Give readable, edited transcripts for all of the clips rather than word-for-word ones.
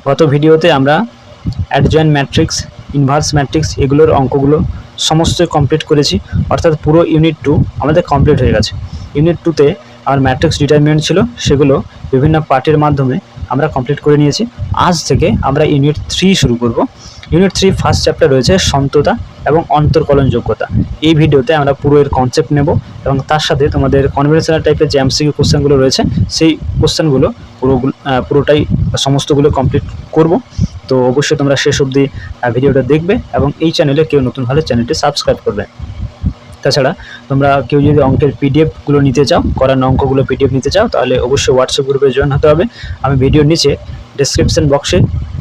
গত ভিডিওতে আমরা অ্যাডজয়েন্ট ম্যাট্রিক্স, ইনভার্স ম্যাট্রিক্স এগুলোর অঙ্কগুলো সমস্ত কমপ্লিট করেছি, অর্থাৎ পুরো ইউনিট 2 আমাদের কমপ্লিট হয়ে গেছে। ইউনিট 2তে আমার ম্যাট্রিক্স ডিটারমিনেন্ট ছিল, সেগুলো বিভিন্ন পার্টের মাধ্যমে আমরা কমপ্লিট করে নিয়েছি। আজ থেকে আমরা ইউনিট 3 শুরু করব। ইউনিট 3 ফার্স্ট চ্যাপ্টার রয়েছে সন্ততা এবং অন্তর্কলন যোগ্যতা। এই ভিডিওতে আমরা পুরো এর কনসেপ্ট নেব এবং তার সাথে তোমাদের কনভেনশনাল টাইপের যে এমসিকিউ কোশ্চেনগুলো রয়েছে সেই কোশ্চেনগুলো পুরোটাই সমস্তগুলো কমপ্লিট করব। তো অবশ্যই তোমরা শেষ অবধি ভিডিওটা দেখবে এবং এই চ্যানেলে কেউ নতুন হলে চ্যানেলটি সাবস্ক্রাইব করবে। তাছাড়া তোমরা কেউ যদি অঙ্কের পিডিএফগুলো নিতে চাও, করানো অঙ্কগুলো পিডিএফ নিতে চাও, তাহলে অবশ্যই হোয়াটসঅ্যাপ গ্রুপে জয়েন হতে হবে। আমি ভিডিওর নিচে ডেসক্রিপশন বক্সে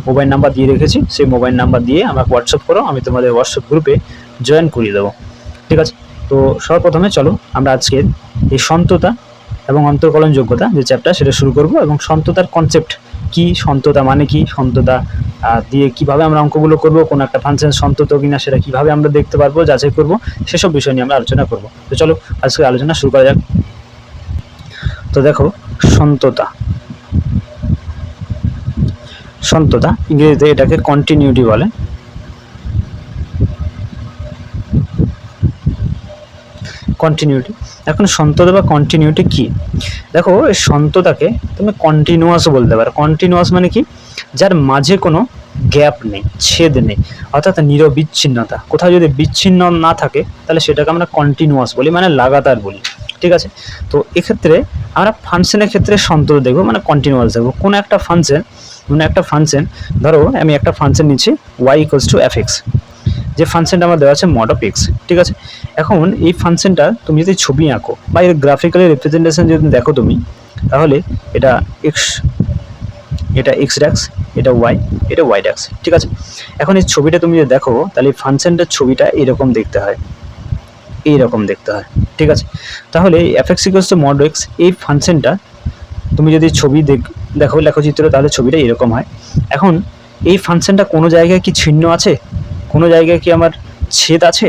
মোবাইল নাম্বার দিয়ে রেখেছি, সেই মোবাইল নাম্বার দিয়ে আমাকে হোয়াটসঅ্যাপ করো, আমি তোমাদের হোয়াটসঅ্যাপ গ্রুপে জয়েন করিয়ে দেবো। ঠিক আছে, তো সর্বপ্রথমে চলো আমরা আজকের এই সন্ততা এবং অন্তর্কলন যোগ্যতা যে চ্যাপ্টার সেটা শুরু করব এবং সন্ততার কনসেপ্ট কি, সন্ততা মানে কি, সন্ততা দিয়ে কিভাবে আমরা অঙ্কগুলো করব, কোন একটা ফাংশন সন্তত কিনা সেটা কিভাবে আমরা দেখতে পারবো, যাচাই করব, সেসব বিষয় নিয়ে আমরা আলোচনা করব। তো চলো আজকে আলোচনা শুরু করা যাক। তো দেখো, সন্ততা, সন্ততা ইংরেজিতে এটাকে কন্টিনিউটি বলে। কন্টিনিউটি, এখন সন্ততা বা কন্টিনিউটি কি? দেখো, এই সন্ততাকে তুমি কন্টিনিউয়াস বলতে পারো। কন্টিনিউয়াস মানে কি? যার মাঝে কোনো গ্যাপ নেই, ছেদ নেই, অর্থাৎ নিরবিচ্ছিন্নতা। কোথাও যদি বিচ্ছিন্ন না থাকে তাহলে সেটাকে আমরা কন্টিনিউয়াস বলি, মানে লাগাতার বলি। ঠিক আছে, তো এক্ষেত্রে আমরা ফাংশনের ক্ষেত্রে সন্ততা দেখবো, মানে কন্টিনিউয়াস দেখবো। কোনো একটা ফাংশন ধরো আমি একটা ফাংশন নিচ্ছি y = fx, যে ফাংশনটা আমার দেওয়া আছে mod of x। ঠিক আছে, এখন এই ফাংশনটা তুমি যদি ছবি আঁকো বা এর গ্রাফিক্যালি রিপ্রেজেন্টেশন যদি দেখো তুমি, তাহলে এটা x, এটা x ড্যাক্স, এটা y, এটা y ড্যাক্স। ঠিক আছে, এখন এই ছবিটা তুমি যদি দেখো তাহলে এই ফাংশনটার ছবিটা এরকম দেখতে হয়, এইরকম দেখতে হয়। ঠিক আছে, তাহলে fx = mod x এই ফাংশনটা তুমি যদি ছবি দেখো লেখচিত্র, তাহলে ছবিটা এরকম হয়। এখন এই ফাংশনটা কোনো জায়গায় কি ছিন্ন আছে, কোনো জায়গায় কি আমার ছেদ আছে?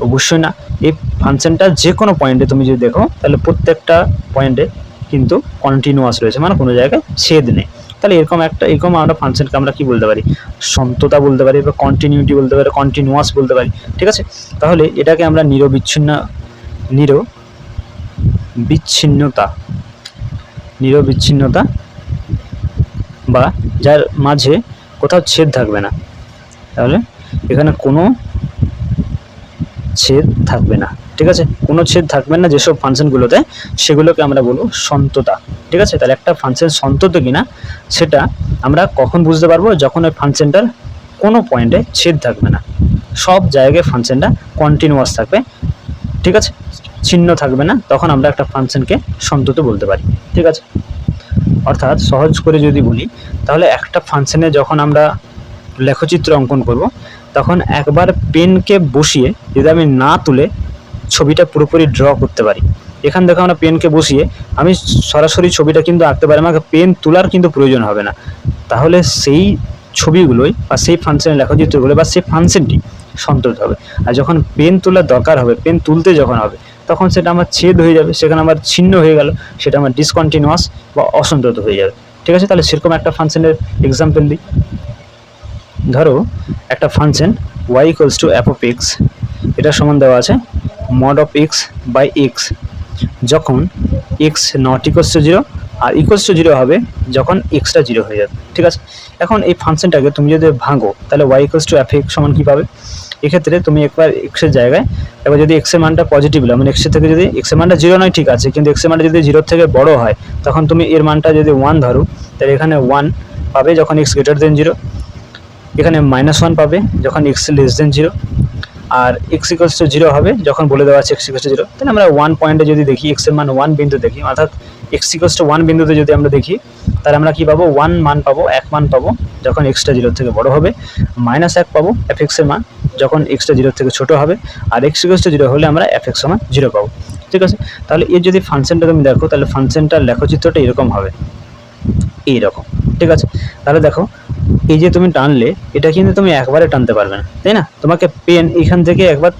অবশ্যই না। এই ফাংশনটা যে কোনো পয়েন্টে তুমি যদি দেখো তাহলে প্রত্যেকটা পয়েন্টে কিন্তু কন্টিনিউয়াস রয়েছে, মানে কোনো জায়গায় ছেদ নেই। তাহলে এরকম আমরা ফাংশনকে আমরা কি বলতে পারি? সন্ততা বলতে পারি, বা কন্টিনিউটি বলতে পারি, কন্টিনিউয়াস বলতে পারি। ঠিক আছে, তাহলে এটাকে আমরা নিরবিচ্ছিন্নতা বা যার মাঝে কোথাও ছেদ থাকবে না, তাহলে এখানে কোনো ছেদ থাকবে না। ঠিক আছে, কোনো ছেদ থাকবে না যেসব ফাংশনগুলোতে, সেগুলোকে আমরা বলবো সন্ততা। ঠিক আছে, তাহলে একটা ফাংশন সন্তত কিনা সেটা আমরা কখন বুঝতে পারবো? যখন ওই ফাংশনটার কোনো পয়েন্টে ছেদ থাকবে না, সব জায়গায় ফাংশনটা কন্টিনিউয়াস থাকবে। ঠিক আছে, চিহ্ন থাকবে না, তখন আমরা একটা ফাংশনকে সন্তত বলতে পারি। ঠিক আছে, অর্থাৎ সহজ করে যদি বলি, তাহলে একটা ফাংশনে যখন আমরা লেখচিত্র অঙ্কন করব, তখন একবার পেনকে বসিয়ে যদি আমি না তুলে ছবিটা পুরোপুরি ড্র করতে পারি, এখান থেকে আমরা পেনকে বসিয়ে আমি সরাসরি ছবিটা কিন্তু আঁকতে পারি, আমাকে পেন তোলার কিন্তু প্রয়োজন হবে না। তাহলে সেই ছবিগুলোই বা সেই ফাংশনের লেখচিত্রগুলো বা সেই ফাংশনটি সন্তত হবে। আর যখন পেন তোলার দরকার হবে, পেন তুলতে যখন হবে, তখন সেটা আমার ছেদ হয়ে যাবে, সেখানে আমার ছিন্ন হয়ে গেল, সেটা আমার ডিসকন্টিনিউয়াস বা অসন্তত হয়ে যাবে। ঠিক আছে, তাহলে সেরকম একটা ফাংশনের এক্সাম্পল দিই। ধরো একটা function y = f of x, এটা সমান দেওয়া আছে mod of x by x, যখন x ≠ 0 আর =0 হবে যখন xটা 0 হয়ে যাবে। ঠিক আছে, এখন এই ফাংশনটাকে তুমি যদি ভাঙো তাহলে y = fx সমান কী পাবে? এক্ষেত্রে তুমি একবার x এর জায়গায় এবার যদি x এর মানটা পজিটিভ নাও, মানে x এর থেকে যদি x এর মানটা 0 নয়, ঠিক আছে, কিন্তু x এর মানটা যদি 0 থেকে বড় হয়, তখন তুমি এর মানটা যদি 1 ধরো, তাহলে এখানে 1 পাবে যখন x > 0, এখানে -1 পাবে যখন x <0, আর x = 0 হবে যখন বলে দেওয়া আছে x = 0। তাহলে আমরা 1 পয়েন্টে যদি দেখি, x এর মান 1 বিন্দু দেখি, অর্থাৎ x = 1 বিন্দুতে যদি আমরা দেখি, তাহলে আমরা কি পাবো? 1 মান পাবো, 1 মান পাবো যখন xটা 0 থেকে বড় হবে, -1 পাবো fx এর মান যখন xটা 0 থেকে ছোট হবে, আর x = 0 হলে আমরা fx = 0 পাবো। ঠিক আছে, তাহলে এর যদি ফাংশনটা তুমি দেখো, তাহলে ফাংশনটার লেখচিত্রটা এরকম হবে, এইরকম। ঠিক আছে, তাহলে দেখো এই যে তুমি টানলে, এটা কিন্তু তুমি একবারে টানতে পারবে না, তাই না? তোমাকে পেন এখান থেকে একবার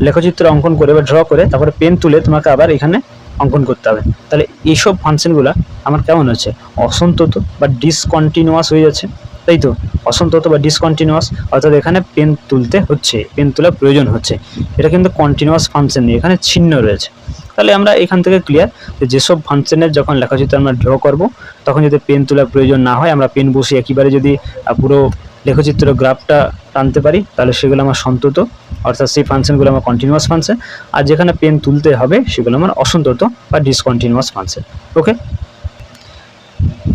লেখচিত্র অঙ্কন করে বা ড্র করে তারপরে পেন তুলে তোমাকে আবার এখানে অঙ্কন করতে হবে। তাহলে এইসব ফাংশনগুলো আমার কেমন হচ্ছে, অসন্তত বা ডিসকন্টিনিউয়াস হয়ে যাচ্ছে, তাই তো, অসন্তত বা ডিসকন্টিনিউয়াস, অর্থাৎ এখানে পেন তুলতে হচ্ছে, পেন তোলার প্রয়োজন হচ্ছে, এটা কিন্তু কন্টিনিউয়াস ফাংশন নেই, এখানে চিহ্ন রয়েছে। তাহলে আমরা এখান থেকে ক্লিয়ার যে যেসব ফাংশনের যখন লেখচিত্র আমরা ড্র করব তখন যদি পেন তোলার প্রয়োজন না হয়, আমরা পেন বসিয়ে একেবারে যদি পুরো লেখচিত্র গ্রাফটা টানতে পারি, তাহলে সেগুলো আমার সন্তত, অর্থাৎ সেই ফাংশনগুলো আমার কন্টিনিউয়াস ফাংশন, আর যেখানে পেন তুলতে হবে সেগুলো আমার অসন্তত বা ডিসকন্টিনিউয়াস ফাংশন। ওকে,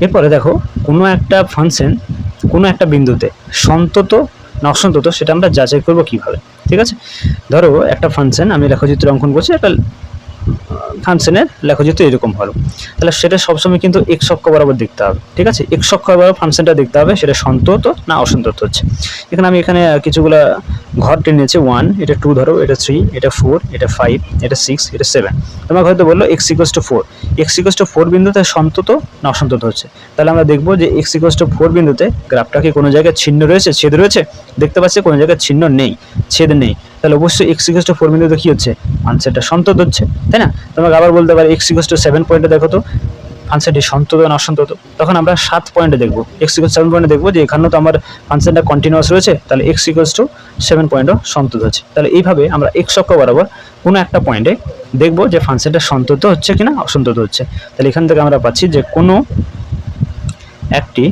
এরপরে দেখো কোনো একটা ফাংশন কোনো একটা বিন্দুতে সন্তত না অসন্তত সেটা আমরা যাচাই করব কিভাবে। ঠিক আছে, ধরো একটা ফাংশন আমি লেখচিত্র অঙ্কন করছি, একটা ফাংশনের লেখচিত্র এরকম হলো, তাহলে সেটা সবসময় কিন্তু এক্স অক্ষ বরাবর দেখতে হবে। ঠিক আছে, এক্স অক্ষ বরাবর ফাংশনটা দেখতে হবে সেটা সন্তত না অসন্তত হচ্ছে। এখানে আমি কিছুগুলো ঘর টেনেছি, 1, এটা 2 ধরো, এটা 3, এটা 4, এটা 5, এটা 6, এটা 7। তোমাকে হয়তো বললো x = 4, x = 4 বিন্দুতে সন্তত না অসন্তত হচ্ছে। তাহলে আমরা দেখবো যে x = 4 বিন্দুতে গ্রাফটা কি কোনো জায়গায় ছিন্ন রয়েছে, ছেদ রয়েছে, দেখতে পাচ্ছি কোনো জায়গায় ছিন্ন নেই, ছেদ নেই, তাহলে অবশ্যই x = 4 বিন্দুতে কি হচ্ছে, ফাংশনটা সন্তত হচ্ছে, তাই না? তোমাকে আবার বলতে পারি x = 7 পয়েন্টে দেখো তো ফাংশনটি সন্তত না অসন্তত, তখন আমরা 7 পয়েন্টে দেখবো, x = 7 পয়েন্টে দেখবো যে এখানেও তো আমার ফাংশনটা কন্টিনিউয়াস রয়েছে, তাহলে x = 7 পয়েন্টও সন্তত হচ্ছে। তাহলে এইভাবে আমরা x অক্ষ বরাবর কোনো একটা পয়েন্টে দেখবো যে ফাংশনটা সন্তত হচ্ছে কিনা অসন্তত হচ্ছে। তাহলে এখান থেকে আমরা পাচ্ছি যে কোনো একটি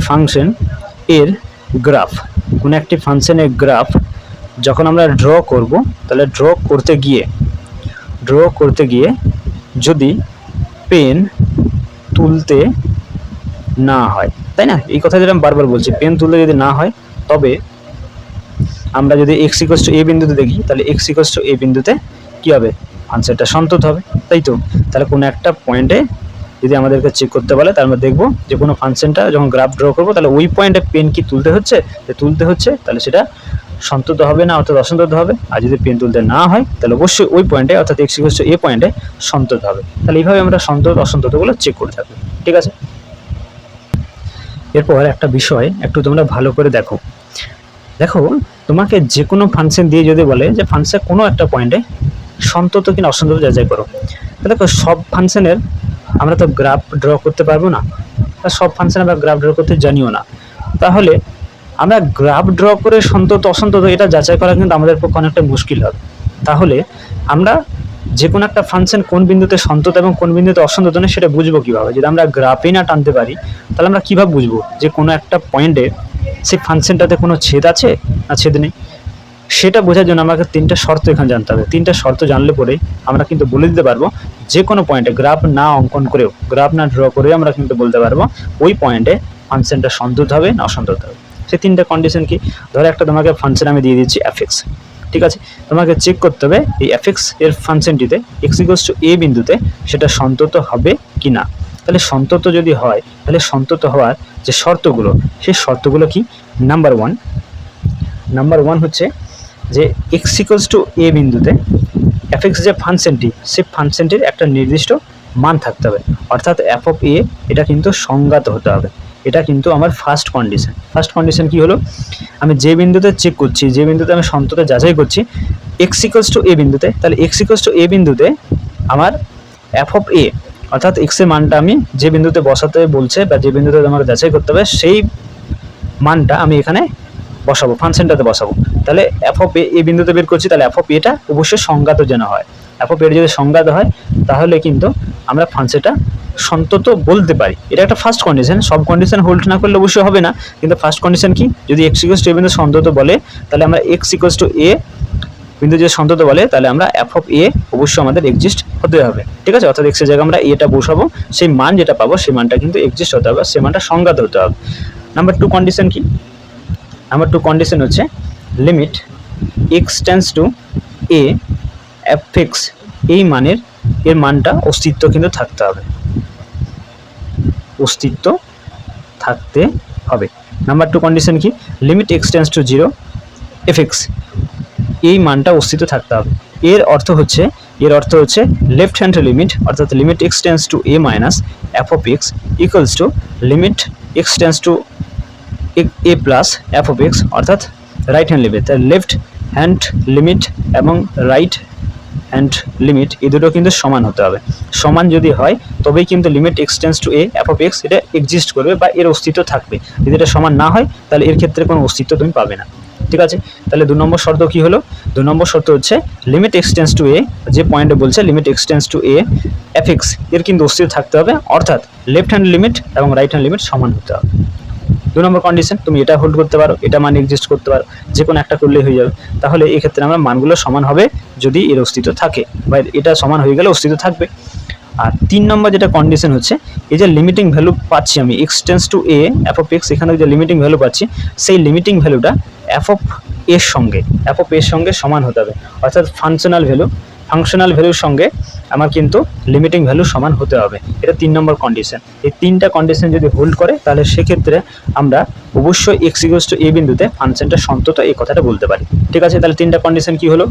ফাংশন এর গ্রাফ, কোনো একটি ফাংশনের গ্রাফ যখন আমরা ড্র করব, তাহলে ড্র করতে গিয়ে যদি পেন তুলতে না হয়, তাই না, এই কথা যেটা আমি বারবার বলছি, পেন তুলতে যদি না হয়, তবে আমরা যদি x = a বিন্দুতে দেখি, তাহলে x = a বিন্দুতে কি হবে, আনসারটা সন্তত হবে, তাই তো। তাহলে কোনো একটা পয়েন্টে যদি আমাদেরকে চেক করতে বলে, তার মধ্যে দেখবো যে কোনো ফাংশনটা যখন গ্রাফ ড্র করবো, তাহলে ওই পয়েন্টে পেন কি তুলতে হচ্ছে, তাহলে সেটা সন্তত হবে না, অর্থাৎ অসন্তত হবে। আর যদি পেন তুলতে না হয়, তাহলে অবশ্যই ওই পয়েন্টে, অর্থাৎ x = a পয়েন্টে সন্তত হবে। তাহলে এইভাবে আমরা সন্তত অসন্ততগুলো চেক করে থাকি। ঠিক আছে, এরপর একটা বিষয় একটু তোমরা ভালো করে দেখো, তোমাকে যে কোনো ফাংশন দিয়ে যদি বলে যে ফাংশন কোনো একটা পয়েন্টে সন্তত কিনা অসন্তত যাচাই করো, দেখো সব ফাংশনের আমরা তো গ্রাফ ড্র করতে পারবো না, সব ফাংশন আমরা গ্রাফ ড্র করতে জানিও না, তাহলে আমরা গ্রাফ ড্র করে সন্তত অসন্তত এটা যাচাই করা কিন্তু আমাদের পক্ষে অনেকটা মুশকিল হবে। তাহলে আমরা যে কোনো একটা ফাংশন কোন বিন্দুতে সন্তত এবং কোন বিন্দুতে অসন্তত নেই সেটা বুঝবো কিভাবে, যদি আমরা গ্রাফই না টানতে পারি, তাহলে আমরা কিভাবে বুঝবো যে কোনো একটা পয়েন্টে সেই ফাংশনটাতে কোনো ছেদ আছে না ছেদ নেই। সেটা বোঝার জন্য আমাকে 3টা শর্ত এখানে জানতে হবে। 3টা শর্ত জানলে পরে আমরা কিন্তু বলে দিতে পারবো যে কোনো পয়েন্টে গ্রাফ না অঙ্কন করেও, গ্রাফ না ড্র করেও আমরা কিন্তু বলতে পারবো ওই পয়েন্টে ফাংশনটা সন্তত হবে না অসন্তত হবে। সেই 3টা কন্ডিশন কি, ধরো একটা তোমাকে ফাংশন আমি দিয়ে দিচ্ছি f(x), ঠিক আছে, তোমাকে চেক করতে হবে এই f(x) এর ফাংশনটিতে x = a বিন্দুতে সেটা সন্তত হবে কি না। তাহলে সন্তত যদি হয়, তাহলে সন্তত হওয়ার যে শর্তগুলো, সেই শর্তগুলো কি, নাম্বার ওয়ান হচ্ছে যে x = a বিন্দুতে f(x) যে ফাংশনটি, সেই ফাংশনটির একটা নির্দিষ্ট মান থাকতে হবে, অর্থাৎ f(a) এটা কিন্তু সংজ্ঞাত হতে হবে। এটা কিন্তু আমার ফার্স্ট কন্ডিশন কি হলো, আমি যে বিন্দুতে চেক করছি, যে বিন্দুতে আমি সন্তত যাচাই করছি x = a বিন্দুতে, তাহলে x = a বিন্দুতে আমার f(a) অর্থাৎ x এর মানটা আমি যে বিন্দুতে বসাতে বলছে বা যে বিন্দুতে আমাকে যাচাই করতে হবে সেই মানটা আমি এখানে বসাবো, ফাংশনটাতে বসাবো। তাহলে f(a) এই বিন্দুতে বের করছি, তাহলে f(a)টা অবশ্যই সংজ্ঞাত যেন হয়। f(a) যদি সংজ্ঞাত হয়, তাহলে কিন্তু আমরা ফাংশনটা সন্তত বলতে পারি। এটা একটা ফার্স্ট কন্ডিশন, সব কন্ডিশন হোল্ড না করলে অবশ্যই হবে না, কিন্তু ফার্স্ট কন্ডিশন কি, যদি x = a বিন্দু সন্তত বলে, তাহলে আমরা x = a বিন্দু যদি সন্তত বলে, তাহলে আমরা f(a) অবশ্যই আমাদের এক্সিস্ট হতে হবে। ঠিক আছে, অর্থাৎ x এর জায়গায় আমরা a-টা বসাবো, সেই মান যেটা পাবো সেই মানটা কিন্তু এক্সিস্ট হতে হবে, সেই মানটা সংজ্ঞাত হতে হবে। নাম্বার 2 কন্ডিশন কি, নাম্বার 2 কন্ডিশন হচ্ছে limit x tends two a f(x) এই এর মানটা অস্তিত্ব কিন্তু থাকতে হবে, অস্তিত্ব থাকতে হবে। নাম্বার 2 কন্ডিশন কি, limit x tends to 0 f(x) এই মানটা অস্তিত্ব থাকতে হবে। এর অর্থ হচ্ছে লেফট হ্যান্ড লিমিট, অর্থাৎ limit x tends two a minus f(x) equals to limit x tends two a plus f(x), অর্থাৎ রাইট হ্যান্ড লিমিট। তার লেফট হ্যান্ড লিমিট এবং রাইট অ্যান্ড লিমিট এই দুটো কিন্তু সমান হতে হবে। সমান যদি হয় তবেই কিন্তু limit x tends two A F of x এটা এক্সিস্ট করবে বা এর অস্তিত্ব থাকবে। যদি এটা সমান না হয় তাহলে এর ক্ষেত্রে কোনো অস্তিত্ব তুমি পাবে না। ঠিক আছে, তাহলে 2 নম্বর শর্ত কি হলো? 2 নম্বর শর্ত হচ্ছে লিমিট এক্স টেন্ডস টু এ, যে পয়েন্টে বলছে limit x tends two A F x এর কিন্তু অস্তিত্ব থাকতে হবে, অর্থাৎ লেফট হ্যান্ড লিমিট এবং রাইট হ্যান্ড লিমিট সমান হতে হবে। 2 নম্বর কন্ডিশন, তুমি এটা হোল্ড করতে পারো, এটা মান এক্সিস্ট করতে পারো, যে কোনো একটা করলেই হয়ে যাবে। তাহলে এই ক্ষেত্রে আমরা মানগুলো সমান হবে যদি এর অস্তিত্ব থাকে, বা এটা সমান হয়ে গেলে অস্তিত্ব থাকবে। আর 3 নম্বর যেটা কন্ডিশন হচ্ছে, এই যে লিমিটিং ভ্যালু পাচ্ছি আমি x tends two A F of x, এখানে যে লিমিটিং ভ্যালু পাচ্ছি সেই লিমিটিং ভ্যালুটা এফ অফ এর সঙ্গে সমান হতে হবে, অর্থাৎ ফাংশনাল ভ্যালুর সঙ্গে আমার কিন্তু লিমিটিং ভ্যালু সমান হতে হবে। এটা 3 নম্বর কন্ডিশন। এই 3টা কন্ডিশন যদি হোল্ড করে তাহলে সেক্ষেত্রে আমরা অবশ্যই এক্স ইকুয়ালস টু এ বিন্দুতে ফাংশনটা সন্তত এই কথাটা বলতে পারি। ঠিক আছে, তাহলে 3টা কন্ডিশন কি হলো?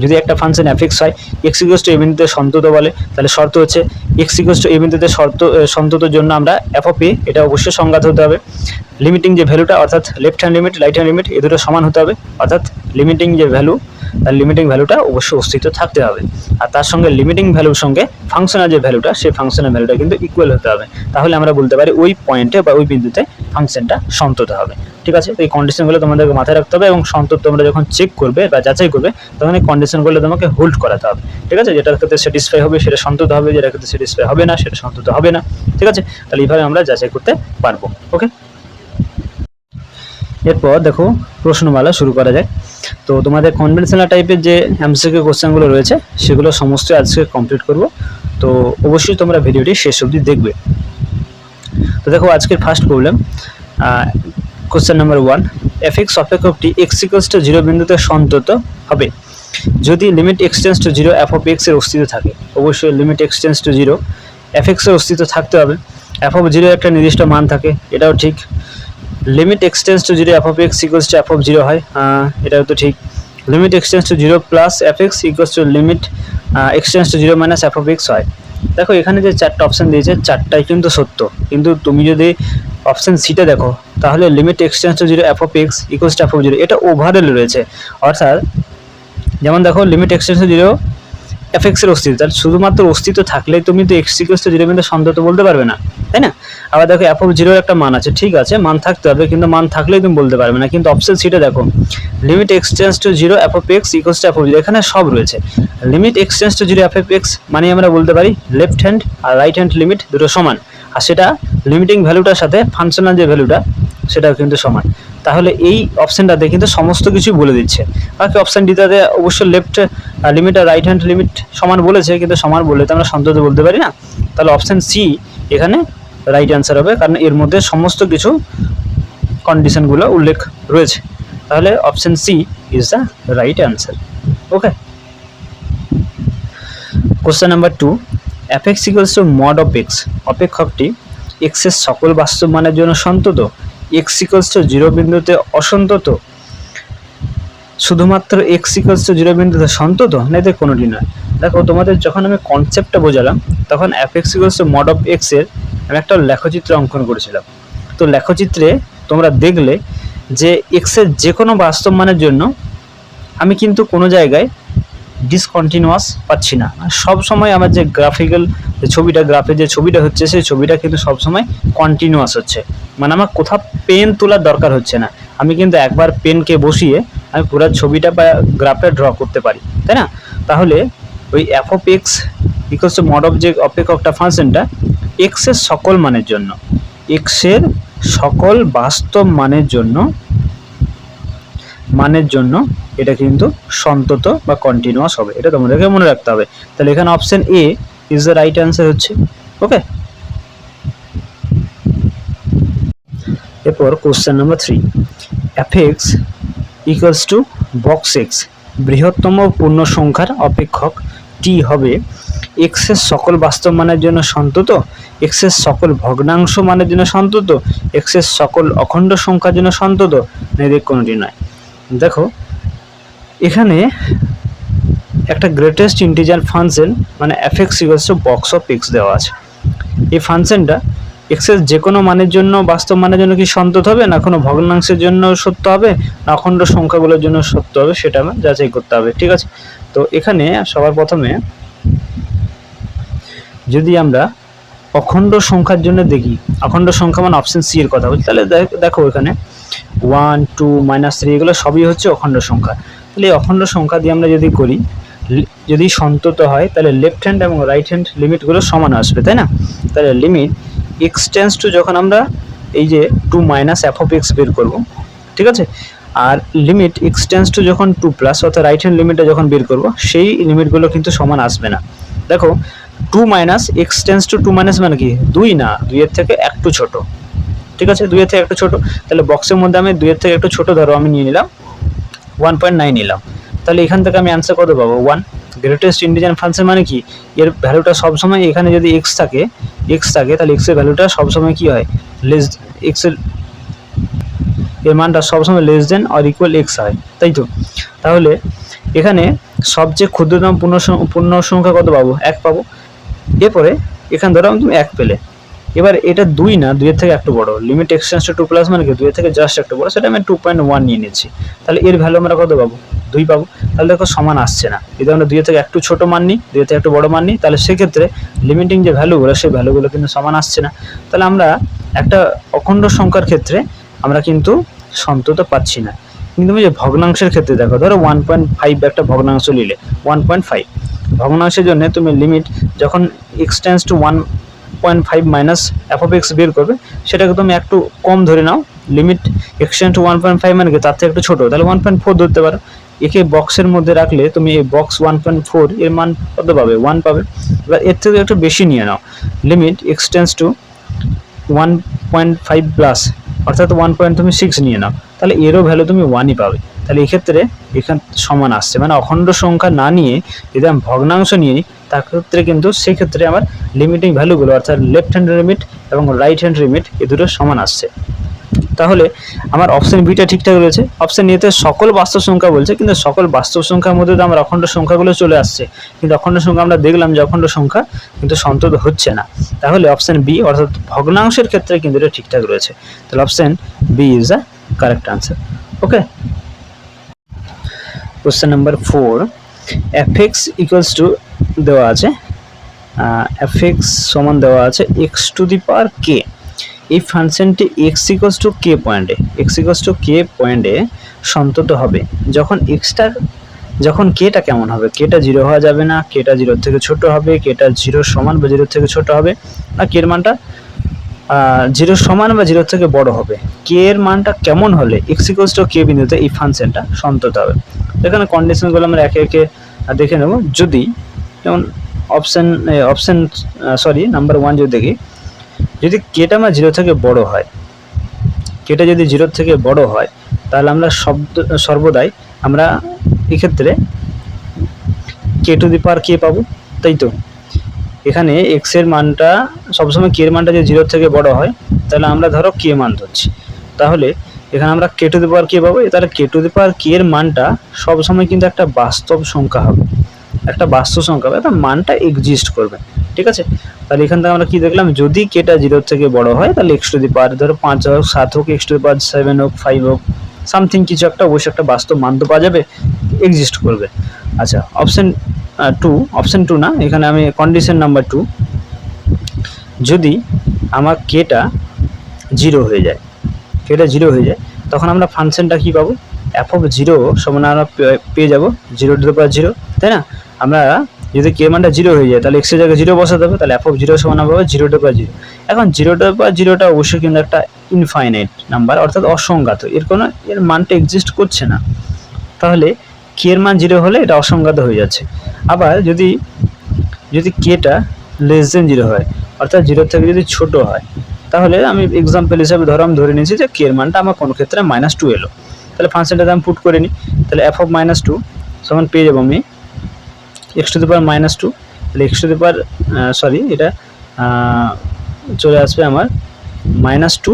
যদি একটা ফাংশন এফ এক্স হয়, এক্স ইকুয়ালস টু এ বিন্দুতে সন্তত বলে, তাহলে শর্ত হচ্ছে এক্স ইকুয়ালস টু এ বিন্দুতে সন্ততর জন্য আমরা এফ অফ এ এটা অবশ্যই সংজ্ঞাত হতে হবে। লিমিটিং যে ভ্যালুটা অর্থাৎ left hand limit right hand limit এ দুটো সমান হতে হবে, অর্থাৎ লিমিটিং যে ভ্যালু তার লিমিটিং ভ্যালুটা অবশ্যই অস্তিত্ব থাকতে হবে। আর তার সঙ্গে লিমিটিং ভ্যালুর সঙ্গে ফাংশনাল যে ভ্যালুটা সেই ফাংশনাল ভ্যালুটা কিন্তু ইকুয়াল হতে হবে। তাহলে আমরা বলতে পারি ওই পয়েন্টে বা ওই বিন্দুতে ফাংশনটা সন্তত হবে। ঠিক আছে, তো এই কন্ডিশনগুলো তোমাদেরকে মাথায় রাখতে হবে, এবং সন্তত তোমরা যখন চেক করবে বা যাচাই করবে তখন এই কন্ডিশনগুলো তোমাকে হোল্ড করাতে হবে। ঠিক আছে, যেটার ক্ষেত্রে স্যাটিসফাই হবে সেটা সন্তত হবে, যেটার ক্ষেত্রে স্যাটিসফাই হবে না সেটা সন্তত হবে না। ঠিক আছে, তাহলে এইভাবে আমরা যাচাই করতে পারবো। ওকে, এরপর দেখো প্রশ্নমালা শুরু করা যায়। তো তোমাদের কনভেনশনাল টাইপের যে এমসিকিউ কোশ্চেনগুলো রয়েছে সেগুলো সমস্তই আজকে কমপ্লিট করব, তো অবশ্যই তোমরা ভিডিওটি শেষ অবধি দেখবে। তো দেখো আজকের first problem, question number 1, f x অপেক্ষকটি এক্স ইকুয়ালস টু 0 বিন্দুতে সন্তত হবে যদি limit x tends to 0 f of x এর অস্তিত্ব থাকে। অবশ্যই limit x tends to 0 f x এর অস্তিত্ব থাকতে হবে, এফ অফ 0 একটা নির্দিষ্ট মান থাকে, এটাও ঠিক। Limit x tends to 0 f of x equals two F of 0 হয়, এটাও তো ঠিক। Limit x tends to 0 plus F x equals to limit x tends to 0 minus F of x হয়। দেখো এখানে যে 4টা অপশন দিয়েছে 4টাই কিন্তু সত্য, কিন্তু তুমি যদি অপশন সিটা দেখো তাহলে limit x tends to 0 f of x equals two F of 0 এটা ওভারঅল রয়েছে, অর্থাৎ যেমন দেখো limit x tends to 0 f x এর অস্তিত্ব, তাহলে শুধুমাত্র অস্তিত্ব থাকলেই তুমি তো এক্স ইকুয়ালস টু 0 বিন্দু সন্তত বলতে পারবে না, তাই না? আবার দেখো এফ অফ 0 একটা মান আছে, ঠিক আছে মান থাকতে হবে, কিন্তু মান থাকলেই তুমি বলতে পারবে না। কিন্তু অপশন সিটা দেখো limit x tends to 0 f of x equals two F of 0, এখানে সব রয়েছে। Limit x tends to 0 f of x মানে আমরা বলতে পারি লেফট হ্যান্ড আর রাইট হ্যান্ড লিমিট দুটো সমান, আর সেটা লিমিটিং ভ্যালুটার সাথে ফাংশনাল যে ভ্যালুটা সেটাও কিন্তু সমান। তাহলে এই অপশনটাতে কিন্তু সমস্ত কিছুই বলে দিচ্ছে। বাকি অপশন ডিটাতে অবশ্য লেফট লিমিট আর রাইট হ্যান্ড লিমিট সমান বলেছে, কিন্তু সমান বললে তো আমরা সন্তত বলতে পারি না। তাহলে অপশন সি এখানে রাইট অ্যান্সার হবে, কারণ এর মধ্যে সমস্ত কিছু কন্ডিশনগুলো উল্লেখ রয়েছে। তাহলে option C is the right answer. Okay, question number 2, f x equals to mod of x অপেক্ষকটি এক্স এর সকল বাস্তব মানের জন্য সন্তত, এক্স ইকুয়ালস টু 0 বিন্দুতে অসন্তত, শুধুমাত্র এক্স ইকুয়ালস টু 0 বিন্দুতে সন্তত, না এতে কোনোটি নয়। দেখো তোমাদের যখন আমি কনসেপ্টটা বোঝালাম তখন F x equals to mod of x এর আমি একটা লেখচিত্র অঙ্কন করেছিলাম। তো লেখচিত্রে তোমরা দেখলে যে এক্স এর যে কোনো বাস্তব মানের জন্য আমি কিন্তু কোনো জায়গায় ডিসকন্টিনিউয়াস পাচ্ছি না, সব সময় আমার যে গ্রাফিক্যাল যে ছবিটা, গ্রাফে যে ছবিটা হচ্ছে সেই ছবিটা কিন্তু সবসময় কন্টিনিউয়াস হচ্ছে, মানে আমার কোথাও পেন তোলার দরকার হচ্ছে না, আমি কিন্তু একবার পেনকে বসিয়ে আমি পুরো ছবিটা বা গ্রাফটা ড্র করতে পারি, তাই না? তাহলে ওই F of x equals to mod of যে অপেক্ষকটা ফাংশনটা এক্স এর সকল মানের জন্য, এক্স এর সকল বাস্তব মানের জন্য এটা কিন্তু সন্তত বা কন্টিনিউয়াস হবে, এটা তোমাদেরকে মনে রাখতে হবে। তাহলে এখানে option A is the right answer হচ্ছে। ওকে, এরপর question number 3, F x equals to box x বৃহত্তম পূর্ণ সংখ্যার অপেক্ষক টি হবে এক্স এর সকল বাস্তব মানের জন্য সন্তত, এক্স এর সকল ভগ্নাংশ মানের জন্য সন্তত, এক্স এর সকল অখণ্ড সংখ্যার জন্য সন্তত, না এদের কোনোটি নয়। দেখো এখানে একটা গ্রেটেস্ট ইন্টিজার ফাংশন মানে F x equals to box of x দেওয়া আছে। এই ফাংশনটা এক্স এর যে কোনো মানের জন্য বাস্তব মানের জন্য কি সন্তত হবে, না কোনো ভগ্নাংশের জন্য সত্য হবে, না অখণ্ড সংখ্যাগুলোর জন্য সত্য হবে, সেটা আমার যাচাই করতে হবে। ঠিক আছে, তো এখানে সবার প্রথমে যদি আমরা অখণ্ড সংখ্যার জন্য দেখি, অখণ্ড সংখ্যা মানে অপশন সি এর কথা বলছি, তাহলে দেখো এখানে 1 2 -3 এগুলো সবই হচ্ছে অখণ্ড সংখ্যা। তাহলে এই অখণ্ড সংখ্যা দিয়ে আমরা যদি করি, যদি সন্তত হয় তাহলে লেফট হ্যান্ড এবং রাইট হ্যান্ড লিমিটগুলো সমান আসবে, তাই না? তাহলে লিমিট এক্স টেন্স টু যখন আমরা এই যে 2 - f of x বের করব, ঠিক আছে, আর লিমিট এক্স টেন্স টু যখন 2+ অর্থাৎ রাইট হ্যান্ড লিমিটটা যখন বের করব সেই লিমিটগুলো কিন্তু সমান আসবে না। দেখো 2 - x টেন্স টু 2 মানে কি 2 না, 2 এর থেকে একটু ছোট, ঠিক আছে, 2 এর থেকে একটু ছোট। তাহলে বক্সের মধ্যে আমি 2 এর থেকে একটু ছোট ধরো আমি নিয়ে নিলাম 1.9 নিলাম, তাহলে এখান থেকে আমি অ্যান্সার কত পাবো 1। গ্রেটেস্ট ইন্টিজার ফাংশন মানে কি, এর ভ্যালুটা সবসময় এখানে যদি x থাকে তাহলে x এর ভ্যালুটা সবসময় কি হয়, লেস x এর মানটা সবসময় less than or equal x হয়, তাই তো? তাহলে এখানে সবচেয়ে ক্ষুদ্রতম পূর্ণ সংখ্যা কত পাবো, 1 পাবো। এরপরে এখানে ধরো তুমি 1 পেলে, এবার এটা 2 না, 2 এর থেকে একটু বড়, লিমিট এক্স টেন্ডস টু 2+ মানে কি 2 এর থেকে জাস্ট একটু বড়, সেটা আমি 2.1 নিয়ে নিচ্ছি, তাহলে এর ভ্যালু আমরা কত পাবো, 2 পাবো। তাহলে দেখো সমান আসছে না, যদি আমরা 2 এর থেকে একটু ছোট মান নিই, 2 এর থেকে একটু বড় মান নিই, তাহলে সেক্ষেত্রে লিমিটিং যে ভ্যালুগুলো সেই ভ্যালুগুলো কিন্তু সমান আসছে না। তাহলে আমরা একটা অখণ্ড সংখ্যার ক্ষেত্রে আমরা কিন্তু সন্তত পাচ্ছি না। কিন্তু যে ভগ্নাংশের ক্ষেত্রে দেখো, ধরো 1.5 একটা ভগ্নাংশ নিলে, 1.5 ভগ্নাংশের জন্য তুমি লিমিট যখন x tends two 1.5 - f of x বের করবে, সেটাকে তুমি একটু কম ধরে নাও, লিমিট x টেন্ডস টু 1.5 মানে কি তার থেকে একটু ছোট, তাহলে 1.4 ধরতে পারো। একে বক্সের মধ্যে রাখলে তুমি এই বক্স 1.4 এর মান কত পাবে, 1 পাবে। এবার এর থেকে একটু বেশি নিয়ে নাও, লিমিট x টেন্ডস টু 1.5+ অর্থাৎ 1.6 নিয়ে নাও, তাহলে এরও ভ্যালু তুমি 1ই পাবে। তাহলে এক্ষেত্রে এখানে সমান আসছে, মানে অখণ্ড সংখ্যা না নিয়ে যদি আমি ভগ্নাংশ নিয়ে নিই, তার ক্ষেত্রে কিন্তু সেক্ষেত্রে আমার লিমিটিং ভ্যালুগুলো অর্থাৎ লেফট হ্যান্ড লিমিট এবং রাইট হ্যান্ড লিমিট এ দুটো সমান আসছে। তাহলে আমার অপশন বিটা ঠিকঠাক রয়েছে। অপশন এতে সকল বাস্তব সংখ্যা বলছে, কিন্তু সকল বাস্তব সংখ্যার মধ্যে তো আমার অখণ্ড সংখ্যাগুলো চলে আসছে, কিন্তু অখণ্ড সংখ্যা আমরা দেখলাম যে অখণ্ড সংখ্যা কিন্তু সন্তত হচ্ছে না। তাহলে অপশন বি অর্থাৎ ভগ্নাংশের ক্ষেত্রে কিন্তু এটা ঠিকঠাক রয়েছে। তাহলে option B is the correct answer. Okay, question number 4, fx equals to দেওয়া আছে, fx সমান দেওয়া আছে x⁴k। এই ফাংশনটি x ইকুয়ালস টু k পয়েন্টে, সন্তত হবে যখন যখন kটা কেমন হবে, kটা 0 হওয়া যাবে না, kটা 0 থেকে ছোট হবে, kটা 0 সমান বা 0 থেকে ছোট হবে না, k এর মানটা 0 সমান বা 0 থেকে বড় হবে। k এর মানটা কেমন হলে x ইকুয়ালস টু k বিন্দুতে এই ফাংশনটা সন্তত হবে। এখানে কন্ডিশনগুলো আমরা একে একে দেখে নেব। যদি যেমন নাম্বার 1 যদি দেখি, যদি kটা আমার 0 থেকে বড় হয়, kটা যদি 0 থেকে বড় হয়, তাহলে আমরা সর্বদাই আমরা এক্ষেত্রে k⁴k পাবো, তাই তো? এখানে x এর মানটা সবসময় k এর মানটা যদি 0 থেকে বড় হয়, তাহলে আমরা ধরো k মান ধরছি, তাহলে এখানে আমরা k⁴k পাবো। তাহলে k⁴k এর মানটা সবসময় কিন্তু একটা বাস্তব সংখ্যা হবে, একটা বাস্তব সংখ্যা হবে, একটা মানটা এক্সিস্ট করবে, ঠিক আছে? তাহলে এখান থেকে আমরা কি দেখলাম, যদি kটা 0 থেকে বড় হয় তাহলে x⁴, ধরো 5 হোক, 7 হোক, x⁴7 হোক, 5 হোক, সামথিং কিছু একটা অবশ্যই একটা বাস্তব মান তো পাওয়া যাবে, এক্সিস্ট করবে। আচ্ছা, অপশন 2 না, এখানে আমি কন্ডিশন নাম্বার 2, যদি আমার kটা 0 হয়ে যায়, তখন আমরা ফাংশনটা কি পাবো, f of 0 সমান আমরা পেয়ে যাবো 0⁴0, তাই না? আমরা যদি k মানটা 0 হয়ে যায় তাহলে x এর জায়গায় 0 বসাতে হবে, তাহলে f of 0 সমান হবে 0⁴0। এখন 0⁴0টা অবশ্যই কিন্তু একটা ইনফাইনাইট নাম্বার অর্থাৎ অসংজ্ঞাত, এর মানটা এক্সিস্ট করছে না, তাহলে k এর মান 0 হলে এটা অসংজ্ঞাত হয়ে যাচ্ছে। আবার যদি kটা লেস দেন 0 হয় অর্থাৎ 0 থেকে যদি ছোট হয়, তাহলে আমি এক্সাম্পল হিসাবে ধরে নিয়েছি যে k এর মানটা আমার কোনো ক্ষেত্রে -2 এলো, তাহলে ফাংশনটাতে আমি পুট করে নিই, তাহলে f of -2 সমান পেয়ে যাবো আমি x⁻², তাহলে এটা চলে আসবে আমার -2⁻²,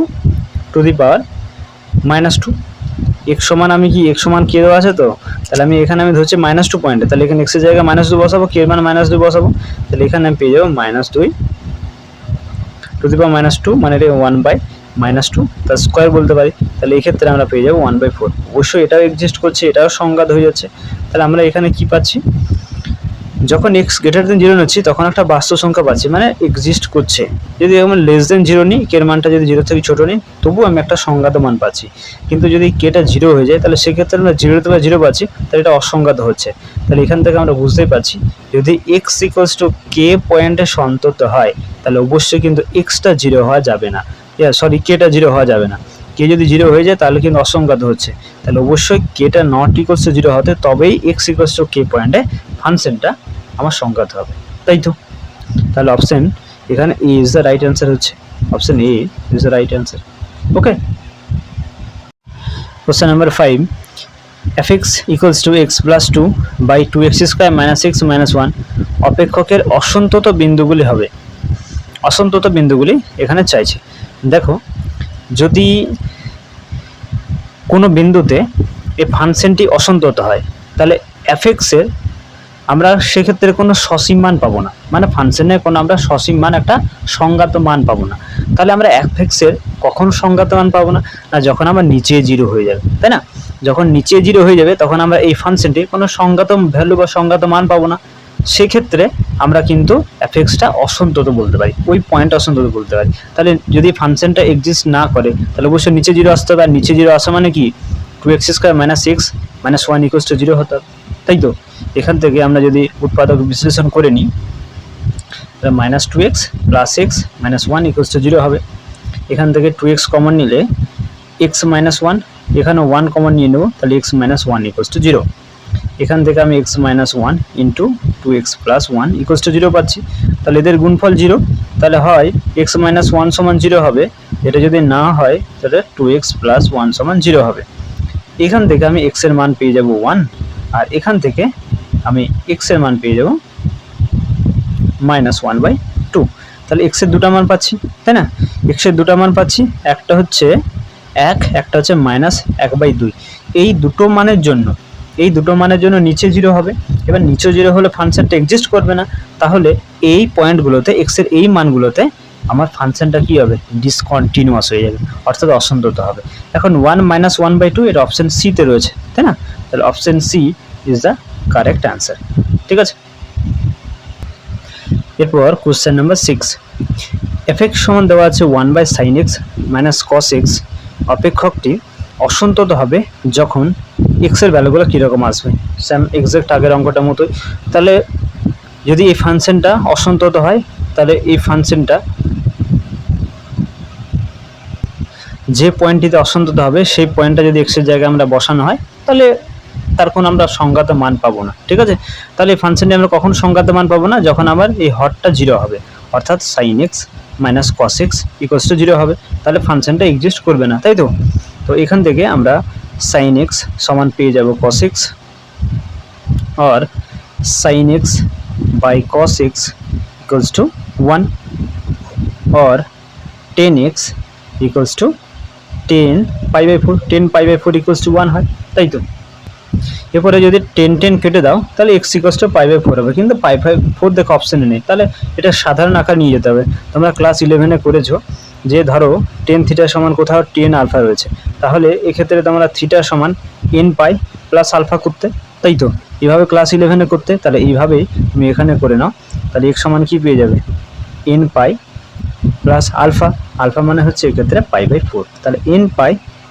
x সমান আমি কি x সমান k দেওয়া আছে, তো তাহলে আমি এখানে ধরছি -2 পয়েন্টে, তাহলে এখানে x এর জায়গায় -2 বসাবো, k এর মান -2 বসাবো, তাহলে এখানে আমি পেয়ে যাবো -2⁻², মানে এটা -2 তার স্কোয়ার বলতে পারি। তাহলে এই ক্ষেত্রে আমরা পেয়ে যাবো 1/4। অবশ্যই এটাও এক্সিস্ট করছে, এটাও সংঘাত হয়ে যাচ্ছে। তাহলে আমরা এখানে কি পাচ্ছি, যখন x গ্রেটার দেন 0 নিচ্ছি তখন একটা বাস্তব সংখ্যা পাচ্ছি, মানে এক্সিস্ট করছে। যদি আমি লেস দেন 0 নিই, কে এর মানটা যদি 0 থেকে ছোট নিই, তবুও আমি একটা সংঘাত মান পাচ্ছি। কিন্তু যদি কেটা 0 হয়ে যায় তাহলে সেক্ষেত্রে আমরা 0 থেকে 0 পাচ্ছি, তাহলে এটা অসংঘাত হচ্ছে। তাহলে এখান থেকে আমরা বুঝতেই পারছি যদি x = k পয়েন্টে সন্তত হয় তাহলে অবশ্যই কিন্তু xটা 0 হওয়া যাবে না, কেটা 0 হওয়া যাবে না। কে যদি 0 হয়ে যায় তাহলে কিন্তু অসংঘাত হচ্ছে। তাহলে অবশ্যই কেটা নট ইকুয়ালস টু 0 হতে তবেই x = k পয়েন্টে ফাংশনটা আমার সংঘাত হবে, তাই তো? তাহলে অপশন এখানে এ ইজ দ্য রাইট অ্যান্সার হচ্ছে, option A is the right answer. Okay, question number 5, fx = x + 2 / 2x² - x - 1 অপেক্ষকের অসন্তত বিন্দুগুলি হবে। অসন্তত বিন্দুগুলি এখানে চাইছে। দেখো, যদি কোনো বিন্দুতে এই ফাংশনটি অসন্তত হয় তাহলে fx এর আমরা সেক্ষেত্রে কোনো সসীম মান পাবো না, মানে ফাংশনের কোনো আমরা সসীম মান একটা সংজ্ঞাত মান পাবো না। তাহলে আমরা fx এর কখন সংজ্ঞাত মান পাবো না, না যখন আমরা নিচে 0 হয়ে যাবে, তাই না? যখন নিচে 0 হয়ে যাবে তখন আমরা এই ফাংশনটি কোনো সংজ্ঞাত ভ্যালু বা সংজ্ঞাত মান পাবো না। সেক্ষেত্রে আমরা কিন্তু fxটা অসন্তত বলতে পারি, ওই পয়েন্ট অসন্তত বলতে পারি। তাহলে যদি ফাংশনটা এক্সিস্ট না করে তাহলে অবশ্যই নিচে 0 আসতে হবে, আর নিচে 0 আসা মানে কি 2x² - x - 1 = 0 হতে হবে, তাই তো? এখান থেকে আমরা যদি উৎপাদক বিশ্লেষণ করে নিই তাহলে -2x + x - 1 = 0 হবে। এখান থেকে 2x কমন নিলে x - 1, এখানে 1 কমন নিয়ে নেব, তাহলে x - 1 = 0। এখান থেকে আমি x - 1 × 2x + 1 = 0 পাচ্ছি। তাহলে এদের গুণফল 0, তাহলে হয় x - 1 = 0 হবে, এটা যদি না হয় তাহলে 2x + 1 = 0 হবে। এখান থেকে আমি x এর মান পেয়ে যাব 1, আর এখান থেকে আমি x এর মান পেয়ে যাব -1/2। তাহলে x এর দুটো মান পাচ্ছি, তাই না? x এর দুটো মান পাচ্ছি, একটা হচ্ছে 1, একটা হচ্ছে -1/2। এই দুটো মানের জন্য নিচে 0 হবে। এবার নিচে 0 হলে ফাংশনটা এক্সিস্ট করবে না, তাহলে এই পয়েন্টগুলোতে x এর এই মানগুলোতে আমার ফাংশনটা কি হবে, ডিসকন্টিনিউয়াস হয়ে যাবে, অর্থাৎ অসন্তত হবে। এখন 1 - 1/2 এটা অপশন সি তে রয়েছে, তাই না? তাহলে option C is the correct answer, ঠিক আছে? এরপর কোশ্চেন নাম্বার 6, fx সমান দেওয়া আছে 1/sin x - cos x অপেক্ষকটি অসন্তত হবে যখন x এর ভ্যালুগুলো কীরকম আসবে, সেম এক্সাক্ট আগের অঙ্কটার মতোই। তাহলে যদি এই ফাংশনটা অসন্তত হয় তাহলে এই ফাংশনটা যে পয়েন্টটিতে অসন্তত হবে সেই পয়েন্টটা যদি x এর জায়গায় আমরা বসানো হয় তাহলে তার কোনো আমরা সংজ্ঞাত মান পাবো না, ঠিক আছে? তাহলে এই ফাংশনটি আমরা কখন সংজ্ঞাত মান পাবো না, যখন আবার এই হরটা 0 হবে, অর্থাৎ sin x - cos x = 0 হবে। তাহলে ফাংশনটা এক্সিস্ট করবে না, তাই তো? তো এখান থেকে আমরা sin x সমান পেয়ে যাব cos x, R sin x / cos x = 1, or tan x = 10 π/4, 10 π/4 = 1 হয়, তাই তো? এরপরে যদি 10 কেটে দাও তাহলে x = π/4 হবে, কিন্তু π/4 দেখো অপশনে নেই, তাহলে এটা সাধারণ আকার নিয়ে যেতে হবে। তোমরা ক্লাস 11-এ করেছো যে ধরো tan θ সমান কোথাও tan আলফা রয়েছে, তাহলে এক্ষেত্রে তোমরা θ সমান nπ + আলফা করতে, তাই তো? এইভাবে ক্লাস 11-এ করতে, তাহলে এইভাবেই তুমি এখানে করে নাও। তাহলে x সমান কি পেয়ে যাবে, nπ + আলফা, আলফা মানে হচ্ছে এক্ষেত্রে π/4, তাহলে nπ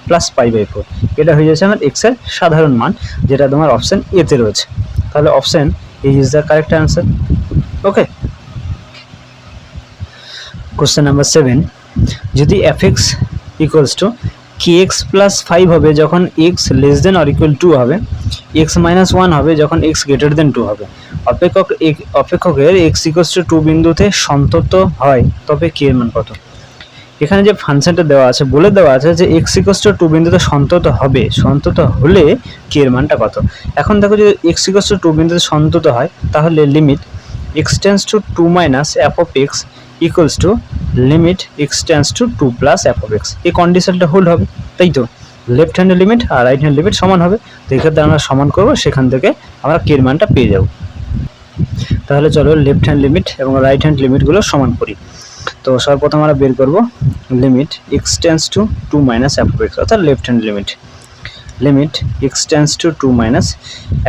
+ π/4 এটা হয়ে যাচ্ছে আমার x এর সাধারণ মান, যেটা তোমার অপশন এ তে রয়েছে। তাহলে option A is the correct answer, okay? Question number 7, যদি fx = kx + 5 হবে যখন x <= 2 হবে, x - 1 হবে যখন x <= 2 হবে, অপেক্ষকের x = 2 বিন্দুতে সন্তত হয় তবে k এর মান কত? এখানে যে ফাংশনটা দেওয়া আছে বলে দেওয়া আছে যে x = 2 বিন্দুতে সন্তত হবে, সন্তত হলে k এর মানটা কত? এখন দেখো যদি x = 2 বিন্দুতে সন্তত হয় তাহলে limit x → 2 - f of x = limit x → 2 + f of x, এই কন্ডিশনটা হোল্ড হবে, তাই তো? লেফট হ্যান্ডের লিমিট আর রাইট হ্যান্ড লিমিট সমান হবে, তো এক্ষেত্রে আমরা সমান করব, সেখান থেকে আমরা k এর মানটা পেয়ে যাব। তাহলে চলো লেফট হ্যান্ড লিমিট এবং রাইট হ্যান্ড লিমিটগুলো সমান করি। তো সর্বপ্রথম আমরা বের করব limit x tends to 2 minus f(x) অর্থাৎ left hand limit x tends to 2 minus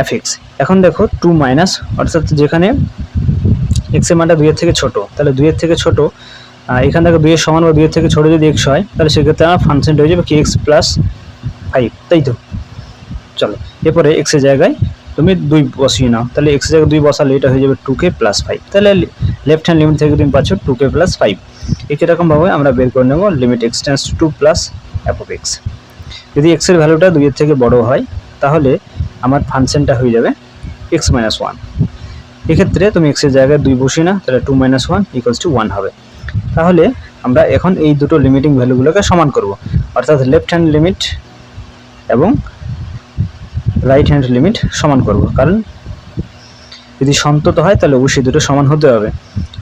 f(x). এখন দেখো 2 মাইনাস অর্থাৎ যেখানে x এর মানটা 2 এর থেকে ছোট, তাহলে 2 এর থেকে ছোট এখান থেকে 2 এর সমান বা 2 এর থেকে ছোট যদি x হয় তাহলে সেক্ষেত্রে আমার ফাংশনটা হয়ে যাবে kx প্লাস 5, তাই তো। চলো এরপরে x এর জায়গায় তুমি 2 বসিয়ে নাও, তাহলে x এর জায়গায় 2 বসালে এটা হয়ে যাবে 2k প্লাস 5, তাহলে লেফট হ্যান্ড লিমিট থেকে তুমি পাচ্ছ 2k প্লাস 5। একই রকমভাবে আমরা বের করে নেব limit x tends to 2 plus f(x). যদি x এর ভ্যালুটা 2 এর থেকে বড় হয় তাহলে আমার ফাংশনটা হয়ে যাবে x মাইনাস 1। এক্ষেত্রে তুমি x এর জায়গায় 2 বসিয়ে না, তাহলে 2 মাইনাস 1 ইকুয়ালস টু 1 হবে। তাহলে আমরা এখন এই দুটো লিমিটিং ভ্যালুগুলোকে সমান করব, অর্থাৎ লেফট হ্যান্ড লিমিট এবং রাইট হ্যান্ড লিমিট সমান করব, কারণ যদি সন্তত হয় তাহলে অবশ্যই দুটো সমান হতে হবে।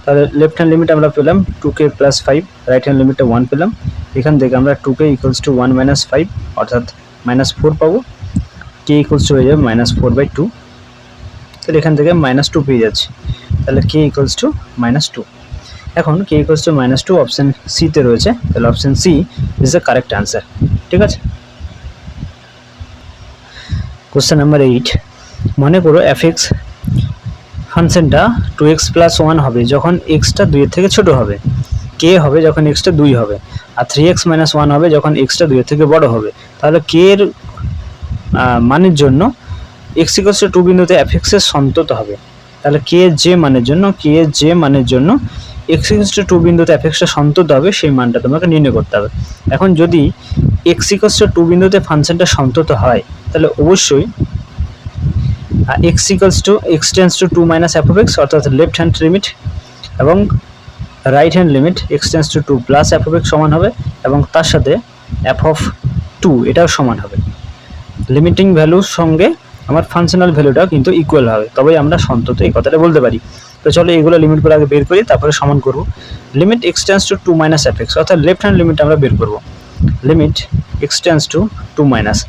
তাহলে লেফট হ্যান্ড লিমিট আমরা পেলাম 2k প্লাস 5, রাইট হ্যান্ড লিমিটটা 1 পেলাম। এখান থেকে আমরা 2k ইকুয়ালস টু 1 মাইনাস 5 অর্থাৎ মাইনাস 4 পাবো, k ইকুয়ালস টু হয়ে যাবে মাইনাস 4/2, তাহলে এখান থেকে মাইনাস 2 পেয়ে যাচ্ছি, তাহলে k ইকুয়ালস টু মাইনাস 2। এখন k equals to minus 2 option C তে রয়েছে, তাহলে option C is the correct answer. ঠিক আছে। কোশ্চেন নাম্বার 8, মনে করো f(x) ফাংশনটা 2x প্লাস 1 হবে যখন x টা 2 এর থেকে ছোট হবে, k হবে যখন x টা 2 হবে, আর 3x মাইনাস 1 হবে যখন x টা 2 এর থেকে বড় হবে। তাহলে k এর মানের জন্য x ইকুয়ালস টু 2 বিন্দুতে f(x) এর সন্তত হবে। তাহলে k এর যে মানের জন্য x ইকুয়ালস টু 2 বিন্দুতে f(x) টা সন্তত হবে সেই মানটা তোমাকে নির্ণয় করতে হবে। এখন যদি x ইকুয়ালস টু 2 বিন্দুতে ফাংশনটা সন্তত হয় তাহলে অবশ্যই x equals to x tends to 2 minus f(x) অর্থাৎ লেফট হ্যান্ড লিমিট এবং right hand limit x tends to 2 plus f(x) সমান হবে এবং তার সাথে f(2) এটাও সমান হবে। লিমিটিং ভ্যালুর সঙ্গে আমার ফাংশনাল ভ্যালুটাও কিন্তু ইকুয়াল হবে, তবেই আমরা সন্তত এই কথাটা বলতে পারি। তো চলো এগুলো লিমিটগুলো আগে বের করি, তারপরে সমান করব। Limit x tends to 2 minus f(x) অর্থাৎ লেফট হ্যান্ড লিমিট আমরা বের করব। Limit x tends to 2 minus,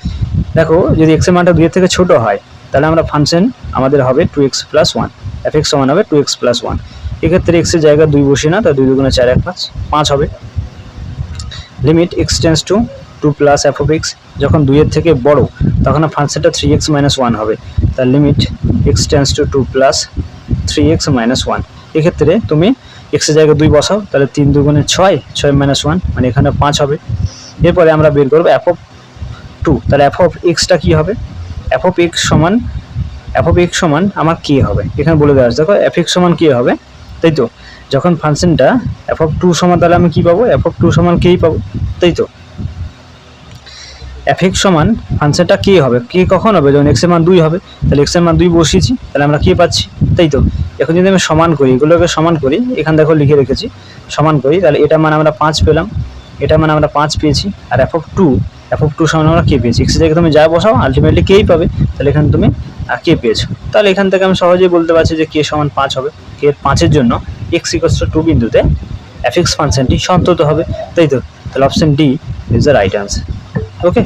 দেখো যদি x এর মানটা 2 এর থেকে ছোট হয় তাহলে আমরা ফাংশন আমাদের হবে 2x প্লাস 1, f(x) সমান হবে 2x প্লাস 1। এক্ষেত্রে x এর জায়গায় 2 বসিয়ে না, তাহলে 2 দুগুণে 4 1 5 হবে। Limit x tends to 2 plus f(x) যখন 2 এর থেকে বড় তখন ফাংশনটা 3x মাইনাস 1 হবে, তার limit x tends to 2 plus 3x minus 1। এক্ষেত্রে তুমি x এর জায়গায় 2 বসাও, তাহলে 3 দুগুণে 6, 6 মাইনাস 1 মানে এখানে 5 হবে। এরপরে আমরা বের করব f(2), তাহলে f(x) টা কি হবে? f(x) সমান আমার k হবে, এখানে বলে দেওয়া আছে। দেখো f(x) সমান k হবে, তাই তো। যখন ফাংশনটা f(2) সমান তাহলে আমি কি পাবো? f(2) সমান k পাবো, তাই তো। f(x) সমান ফাংশনটা k হবে, k কখন হবে? যখন x এর মান 2 হবে, তাহলে x এর মান 2 বসিয়েছি, তাহলে আমরা k পাচ্ছি, তাই তো। এখন যদি আমি সমান করি, এগুলোকে সমান করি, এখানে দেখো লিখে রেখেছি, সমান করি, তাহলে এটা মানে আমরা 5 পেলাম, এটা মানে আমরা 5 পেয়েছি, আর f(2) সমান আমরা k পেয়েছি। x এর জায়গায় তুমি যা বসাও আলটিমেটলি k পাবে, তাহলে এখানে তুমি k পেয়েছো। তাহলে এখান থেকে আমি সহজেই বলতে পারছি যে k সমান 5 হবে। k এর 5 এর জন্য x ইকুয়ালস টু 2 বিন্দুতে f(x) ফাংশনটি সন্তত হবে, তাই তো। তাহলে option D is the right answer. Okay.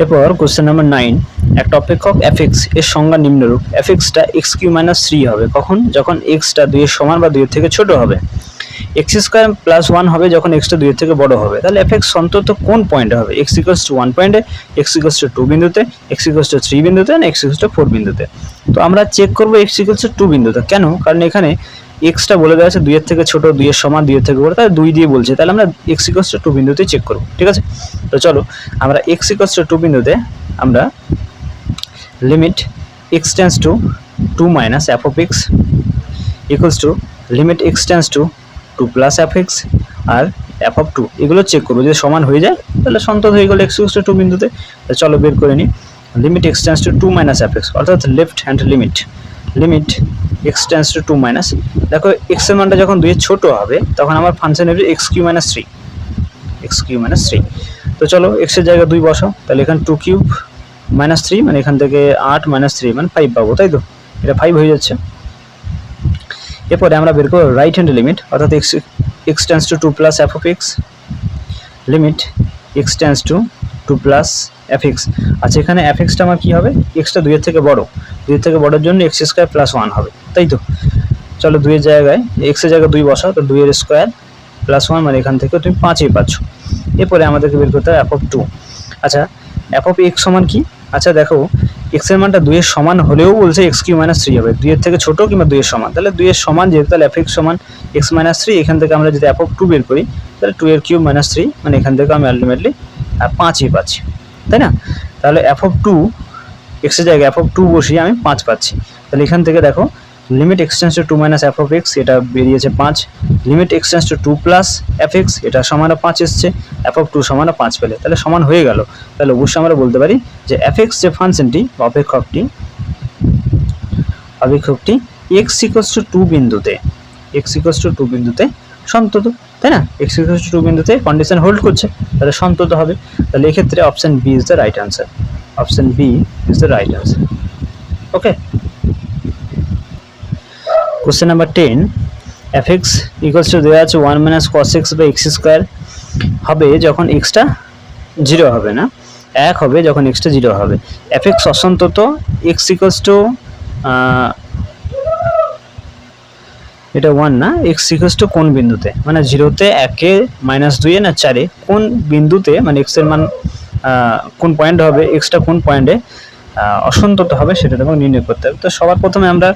এরপর কোশ্চেন নাম্বার 9, একটা অপেক্ষক f(x) এর সংজ্ঞা নিম্নরূপ। f(x) টা x³ - 3 হবে কখন? যখন x টা 2 এর সমান বা 2 এর থেকে ছোট হবে। x² + 1 হবে যখন x টা 2 এর থেকে বড় হবে। তাহলে f(x) সন্তত কোন পয়েন্টে হবে? x = 1 পয়েন্টে, x = 2 বিন্দুতে, x = 3 বিন্দুতে না x = 4 বিন্দুতে? তো আমরা চেক করব x = 2 বিন্দুতে। কেন? কারণ এখানে x টা বলে দেওয়া আছে 2 এর থেকে ছোট, 2 এর সমান, 2 এর থেকে বড়, তাহলে 2 দিয়ে বলছে, তাহলে আমরা x = 2 বিন্দুতে চেক করব। ঠিক আছে। তো চলো আমরা x = 2 বিন্দুতে আমরা limit x tends to 2 minus f(x) equals to limit x tends to 2 plus f(x) আর f(2) এগুলো চেক করব। যদি সমান হয়ে যায় তাহলে সন্তত হয়ে গেল x = 2 বিন্দুতে। তো চলো বের করে নিই। Limit x tends to 2 minus f(x) অর্থাৎ left hand limit x tends to 2 minus, দেখো x এর মানটা যখন 2 এর ছোট হবে তখন আমার ফাংশন হবে x³ - 3। তো চলো x এর জায়গায় 2 বসাও, তাহলে এখানে 2³ - 3 মানে এখান থেকে 8 - 3 মানে 5 পাবো, তাই তো। এটা 5 হয়ে যাচ্ছে। এরপরে আমরা বের করব রাইট হ্যান্ড লিমিট, অর্থাৎ x tends to 2 plus f(x) limit x tends to 2 plus f(x). আচ্ছা এখানে f(x) টা আমার কি হবে? x টা 2 এর থেকে বড়, 2 এর থেকে বড়র জন্য x² + 1 হবে, তাই তো। চলো 2 এর জায়গায় x এর জায়গায় 2 বসাও, তো 2 এর স্কয়ার প্লাস 1 মানে এখান থেকে তুমি 5ই পাচ্ছ। এরপরে আমাদেরকে বের করতে হবে f of 2। আচ্ছা f of x সমান কি? আচ্ছা দেখো x এর মানটা 2 এর সমান হলেও বলছে x কিউব মাইনাস 3 হবে, 2 এর থেকে ছোট কিংবা 2 এর সমান, তাহলে 2 এর সমান যেহেতু তাহলে f(x) সমান x মাইনাস 3। এখান থেকে আমরা যদি f of 2 বের করি তাহলে 2 এর কিউব মাইনাস 3 মানে এখান থেকে আমি আলটিমেটলি 5ই পাচ্ছি, তাই না? তাহলে f of 2 x এর জায়গায় f of 2 বসিয়ে আমি 5 পাচ্ছি। তাহলে এখান থেকে দেখো limit x tends to 2 minus f of x এটা বেরিয়েছে 5, limit x tends to 2 plus fx এটা সমান 5 এসছে, f of 2 সমান 5 পেলে তাহলে সমান হয়ে গেল। তাহলে অবশ্যই আমরা বলতে পারি যে fx যে ফাংশনটি অপেক্ষকটি x ইকুয়ালস টু 2 বিন্দুতে সন্তত, তাই না? x ইকুয়ালস টু 2 বিন্দুতে কন্ডিশন হোল্ড করছে, তাহলে সন্তত হবে। তাহলে এই ক্ষেত্রে option B is the right answer. Option B is the right answer. Okay, question number 10, fx equals to দেওয়া আছে 1 minus cos x by x square হবে যখন x টা 0 হবে না, 1 হবে যখন x টা 0 হবে। fx অসন্তত x ইকুয়ালস টু এটা 1 না, x ইকুয়ালস টু কোন বিন্দুতে, মানে 0 তে 1 এ মাইনাস 2 এ না 4 এ কোন বিন্দুতে, মানে x এর মান কোন পয়েন্ট হবে, x টা কোন পয়েন্টে অসন্তত হবে সেটা তোমাকে নির্ণয় করতে হবে। তো সবার প্রথমে আমরা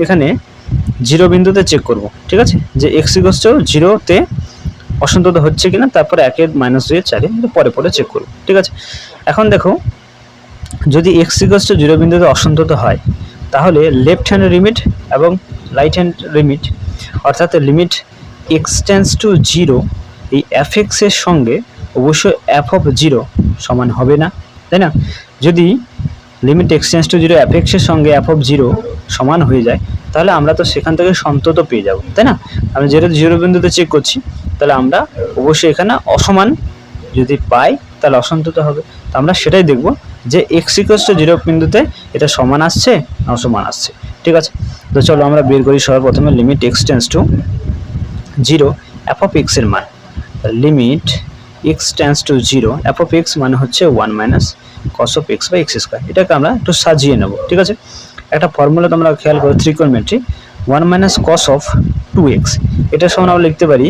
এখানে 0 বিন্দুতে চেক করব, ঠিক আছে, যে x ইকুয়ালস টু 0 তে অসন্তত হচ্ছে কিনা, তারপরে 1 এর মাইনাস 2 এর 4 এ পরে চেক করব, ঠিক আছে। এখন দেখো যদি x ইকুয়ালস টু 0 বিন্দুতে অসন্তত হয় তাহলে লেফট হ্যান্ড লিমিট এবং রাইট হ্যান্ড লিমিট অর্থাৎ লিমিট x টেন্ডস টু 0 এই fx এর সঙ্গে অবশ্যই f of 0 সমান হবে না, তাই না? যদি limit x tends to 0 fx এর সঙ্গে f of 0 সমান হয়ে যায় তাহলে আমরা তো সেখান থেকে সন্তত পেয়ে যাব, তাই না? আমরা যেহেতু 0 বিন্দুতে চেক করছি তাহলে আমরা অবশ্যই এখানে অসমান যদি পাই তাহলে অসন্তত হবে। তো আমরা সেটাই দেখব যে x ইকুয়ালস টু 0 বিন্দুতে এটা সমান আসছে না অসমান আসছে, ঠিক আছে। তো চলো আমরা বের করি সর্বপ্রথমে limit x tends to 0 f of x এর মান। Limit x tends to 0 f of x মানে হচ্ছে 1 minus cos of x by x square. এটাকে আমরা একটু সাজিয়ে নেব, ঠিক আছে। একটা ফর্মুলা তোমরা খেয়াল করো, ত্রিকোণমিতি 1 মাইনাস cos of 2x এটা সমান আমরা লিখতে পারি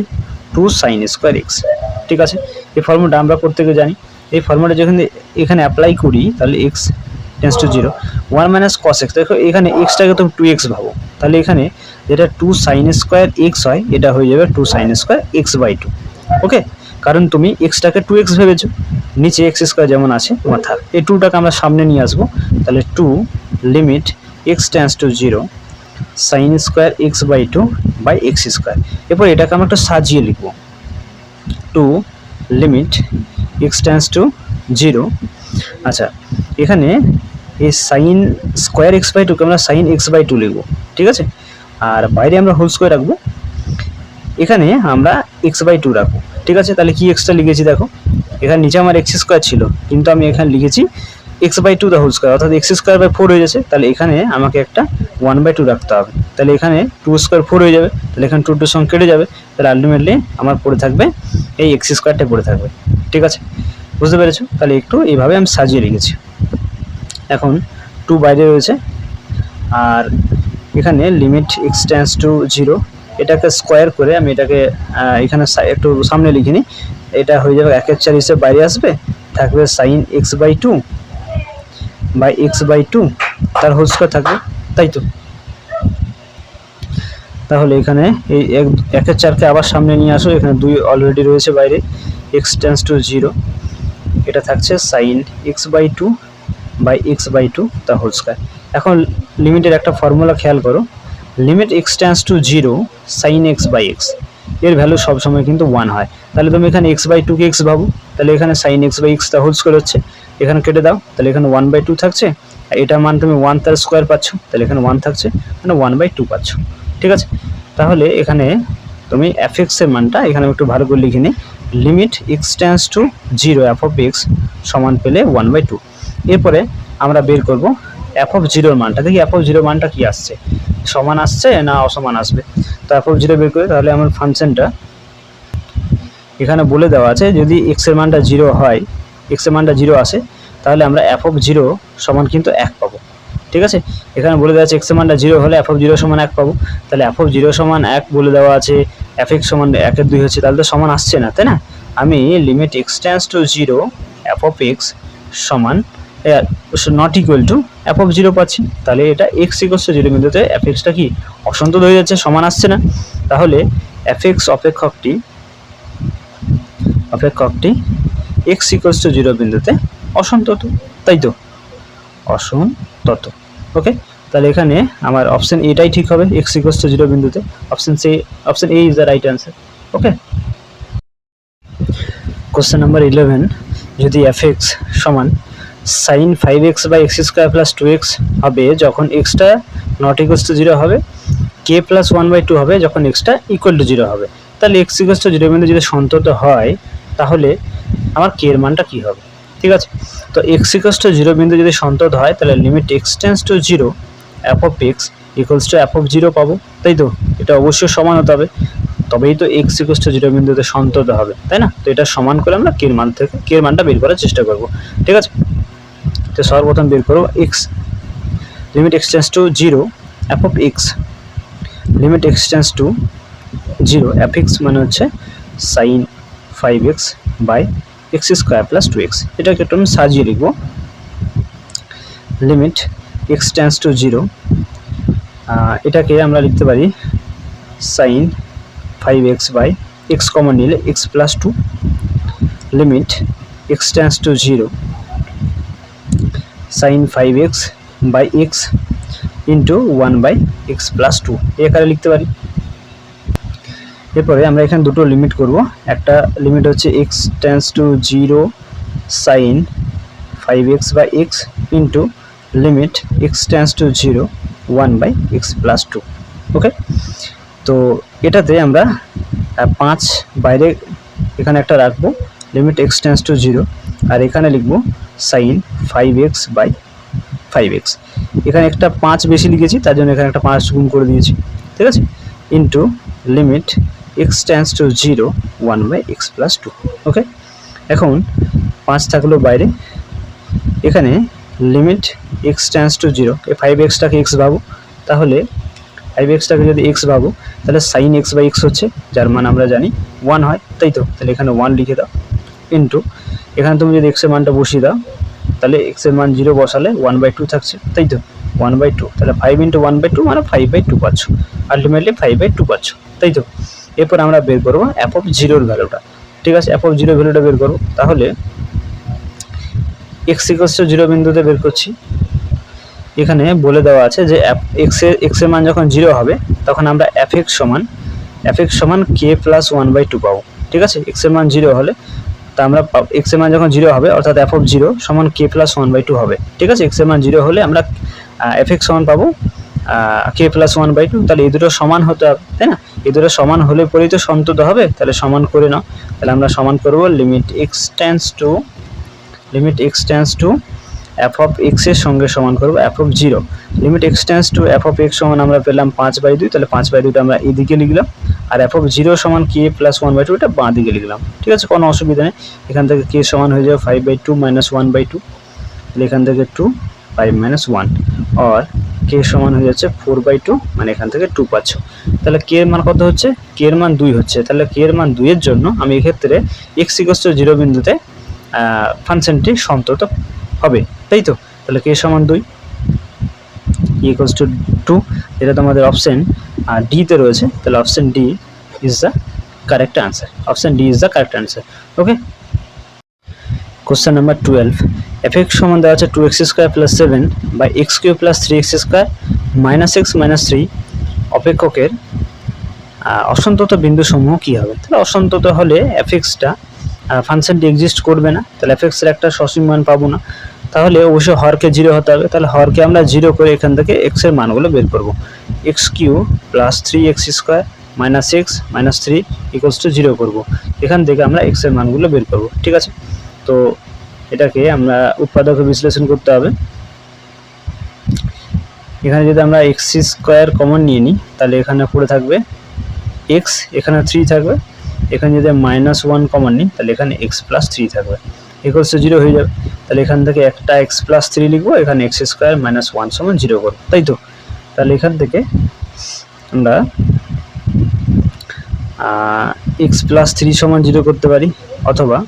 2 sin স্কয়ার x, ঠিক আছে। এই ফর্মুলাটা আমরা প্রত্যেকে জানি। এই ফর্মুলাটা যখন এখানে অ্যাপ্লাই করি তাহলে x tends to 0 1 minus cos x, দেখো এখানে x টাকে তুমি 2x ভাবো, তাহলে এখানে যেটা 2 sin স্কয়ার x হয় এটা হয়ে যাবে 2 sin স্কয়ার x বাই 2। ওকে, কারণ তুমি x টাকে 2x ভেবেছো, নিচে x স্কয়ার যেমন আছে তোমার থাক, এই 2টাকে আমরা সামনে নিয়ে আসবো, তাহলে 2 limit x tends to 0 sin square x by 2 by x square. এরপর এটাকে আমরা একটু সাজিয়ে লিখবো 2 লিমিট x টেন্ডস টু 0। আচ্ছা এখানে এই sin স্কয়ার x বাই 2 কে আমরা sin x বাই 2 লিখবো, ঠিক আছে। আর বাইরে আমরা হোল স্কয়ার রাখবো, এখানে আমরা x বাই 2 রাখবো, ঠিক আছে। তাহলে কি x টা লিখেছি দেখো, এখানে নিচে আমার x স্কয়ার ছিল কিন্তু আমি এখানে লিখেছি x by 2 the whole square, অর্থাৎ x স্কয়ার বাই 4 হয়ে যাচ্ছে। তাহলে এখানে আমাকে একটা 1 বাই 2 রাখতে হবে, তাহলে এখানে 2 স্কয়ার 4 হয়ে যাবে, তাহলে এখানে 2 সঙ্গে কেটে যাবে, তাহলে আলটিমেটলি আমার পড়ে থাকবে এই x স্কয়ারটা পড়ে থাকবে, ঠিক আছে। বুঝতে পেরেছো? তাহলে একটু এইভাবে আমি সাজিয়ে লিখেছি। এখন 2 বাইরে রয়েছে আর এখানে লিমিট x টেন্ডস টু 0 এটাকে স্কয়ার করে আমি এটাকে এখানে একটু সামনে লিখে নিই, এটা হয়ে যাবে 1 এর 4 হিসেবে বাইরে আসবে, থাকবে sin x by 2 by x by 2 তার হোল স্কয়ার থাকবে, তাই তো। তাহলে এখানে এই 1 এর 4 কে আবার সামনে নিয়ে আসো, এখানে 2 অলরেডি রয়েছে বাইরে, x টেন্ডস টু 0 এটা থাকছে sin x by 2 by x by 2 তার হোল স্কয়ার। এখন লিমিটের একটা ফর্মুলা খেয়াল করো, limit x tends to 0 sin x by x এর ভ্যালু সব সময় কিন্তু 1 হয়। তাহলে তুমি এখানে x বাই 2 কে x ভাবো, তাহলে এখানে sin x বাই x তার হোল স্কয়ার হচ্ছে, এখানে কেটে দাও, তাহলে এখানে 1 বাই 2 থাকছে, আর এটার মান তুমি 1 তার স্কয়ার পাচ্ছ, তাহলে এখানে 1 থাকছে, মানে 1 বাই 2 পাচ্ছ, ঠিক আছে। তাহলে এখানে তুমি fx এর মানটা এখানে একটু ভালো করে লিখে নিই, limit x tends to 0 f of x সমান পেলে 1 বাই 2। এরপরে আমরা বের করব f of 0 এর মানটা, দেখি f of 0 মানটা কি আসছে, সমান আসছে না অসমান আসবে। তো f of 0 বের করে তাহলে আমার ফাংশনটা এখানে বলে দেওয়া আছে, যদি x এর মানটা 0 হয়, x এর মানটা 0 আসে তাহলে আমরা f of 0 সমান কিন্তু 1 পাবো, ঠিক আছে। এখানে বলে দেওয়া আছে এক্স এর মানটা 0 হলে f of 0 সমান 1 পাবো, তাহলে f of 0 সমান 1 বলে দেওয়া আছে, fx সমান 1 এর 2 হচ্ছে, তাহলে তো সমান আসছে না, তাই না। আমি limit x tends to 0 f of x সমান not equal to f of 0 পাচ্ছি, তাহলে এটা x ইকুয়ালস টু 0 বিন্দুতে fx টা কি অসন্তত হয়ে যাচ্ছে, সমান আসছে না। তাহলে fx অপেক্ষকটি x ইকুয়ালস টু 0 বিন্দুতে অসন্তত, তাই তো, অসন্তত। ওকে, তাহলে এখানে আমার অপশন এটাই ঠিক হবে, x ইকুয়ালস টু 0 বিন্দুতে। Option A is the right answer. Okay, question number 11, যদি fx সমান sin 5x by x square plus 2x হবে যখন x টা নট ইকুয়ালস টু 0 হবে, k প্লাস 1/2 হবে যখন x টা ইকুয়াল টু 0 হবে, তাহলে x ইকুয়ালস টু 0 বিন্দু যদি সন্তত হয় তাহলে আমার k এর মানটা কি হবে। ঠিক আছে, তো x ইকুয়ালস টু 0 বিন্দু যদি সন্তত হয় তাহলে limit x tends to 0 f of x equals to f of 0 পাবো, তাই তো। এটা অবশ্যই সমান হতে হবে, তবেই তো x ইকুয়ালস টু 0 বিন্দুতে সন্তত হবে, তাই না। তো এটা সমান করে আমরা k এর মান থেকে k এর মানটা বের করার চেষ্টা করব। ঠিক আছে, তো সর্বপ্রথম বের করব x, limit x tends to 0 f of x, limit x tends to 0 fx মানে হচ্ছে sin 5x by x square plus 2x, এটাকে একটু আমি সাজিয়ে লিখব। লিমিট x টেন্ডস টু 0, এটাকে আমরা লিখতে পারি sin 5x by x common নিলে x plus 2, limit x tends to 0 sin 5x by x into 1 by x plus 2, এই আকারে লিখতে পারি। এরপরে আমরা এখানে দুটো লিমিট করব, একটা লিমিট হচ্ছে x tends to 0 sin 5x by x into limit x tends to 0 1 by x plus 2। Okay, তো এটাতে আমরা 5 বাইরে এখানে একটা রাখবো, লিমিট x টেন্ডস টু 0, আর এখানে লিখব sin 5x বাই 5x, এখানে একটা 5 বেশি লিখেছি তার জন্য এখানে একটা 5 গুণ করে দিয়েছি। ঠিক আছে, into limit x tends to 0 1 by x plus 2। Okay, এখন 5 থাকলো বাইরে, এখানে লিমিট x টেন্ডস টু 0, এই 5x টাকে x ভাবো, তাহলে 5x টাকে যদি x ভাবো তাহলে sin x বাই x হচ্ছে, যার মান আমরা জানি 1 হয়, তাই তো। তাহলে এখানে 1 লিখে দাও, ইন্টু এখানে তুমি যদি x এর মানটা বসিয়ে দাও তাহলে x এর মান 0 বসালে 1/2 থাকছে, তাই তো, 1/2, তাহলে 5 ইন্টু 1/2 মানে 5/2 পাচ্ছ, আলটিমেটলি 5/2 পাচ্ছ, তাই তো। এরপর আমরা বের করবো f of 0 এর ভ্যালুটা। ঠিক আছে, f of 0 ভ্যালুটা বের করবো, তাহলে x ইকুয়ালস টু 0 বিন্দুতে বের করছি। এখানে বলে দেওয়া আছে যে x এর মান যখন 0 হবে তখন আমরা fx সমান k প্লাস 1/2 পাবো। ঠিক আছে, x এর মান 0 হলে তা আমরা x এর মান যখন 0 হবে অর্থাৎ f of 0 সমান k প্লাস 1/2 হবে। ঠিক আছে, x এর মান 0 হলে আমরা fx সমান পাবো k প্লাস 1/2, তাহলে এই দুটো সমান হতে হবে, তাই না। এই দুটো সমান হলে পরেই তো সন্তত হবে, তাহলে সমান করে নাও। তাহলে আমরা সমান করব limit x tends two f of x এর সঙ্গে সমান করব f of 0, limit x tends two f of x সমান আমরা পেলাম 5/2, তাহলে 5/2টা আমরা এদিকে লিখলাম, আর f of 0 সমান k প্লাস 1/2 এটা বাঁ দিকে লিখলাম। ঠিক আছে, কোনো অসুবিধা নেই, এখান থেকে k সমান হয়ে যাবে 5/2 মাইনাস 1/2, তাহলে এখান থেকে 2 5 মাইনাস 1, আর k সমান হয়ে যাচ্ছে 4/2, মানে এখান থেকে 2 পাচ্ছ। তাহলে k এর মান কত হচ্ছে, k এর মান 2 হচ্ছে, তাহলে k এর মান 2 এর জন্য আমি এক্ষেত্রে x ইকুয়ালস টু 0 বিন্দুতে ফাংশনটি সন্তত হবে, তাই তো। তাহলে k সমান 2 ইকুয়ালস টু 2, এটা তোমাদের অপশন ডি তে রয়েছে, তাহলে option D is the correct answer. Option D is the correct answer. Okay, question number 12, fx সমান দেওয়া আছে 2x square plus 7 by x cube plus 3x square minus x minus 3 অপেক্ষকের অসন্তত বিন্দু সমূহ কি হবে। তাহলে অসন্তত হলে fxটা ফাংশনটি এক্সিস্ট করবে না, তাহলে fx এর একটা সসীম মান পাবো না, তাহলে অবশ্যই হরকে 0 হতে হবে। তাহলে হরকে আমরা 0 করে এখান থেকে x এর মানগুলো বের করব। x cube plus 3x square minus x minus 3 equals to 0 করব, এখান থেকে আমরা x এর মানগুলো বের করব। ঠিক আছে, তো এটাকে আমরা উৎপাদকে বিশ্লেষণ করতে হবে। এখানে যদি আমরা x স্কোয়ার কমন নিয়ে নিই তাহলে এখানে পড়ে থাকবে x, এখানে 3 থাকবে, এখানে যদি -1 কমন নিই তাহলে এখানে x প্লাস 3 থাকবে। ইকুয়ালস টু 0 হয়ে যাবে। তাহলে এখান থেকে একটা এক্স প্লাস 3 লিখবো, এখানে এক্স স্কোয়ার মাইনাস 1 সমান 0 করবো, তাই তো। তাহলে এখান থেকে আমরা এক্স প্লাস 3 সমান 0 করতে পারি, অথবা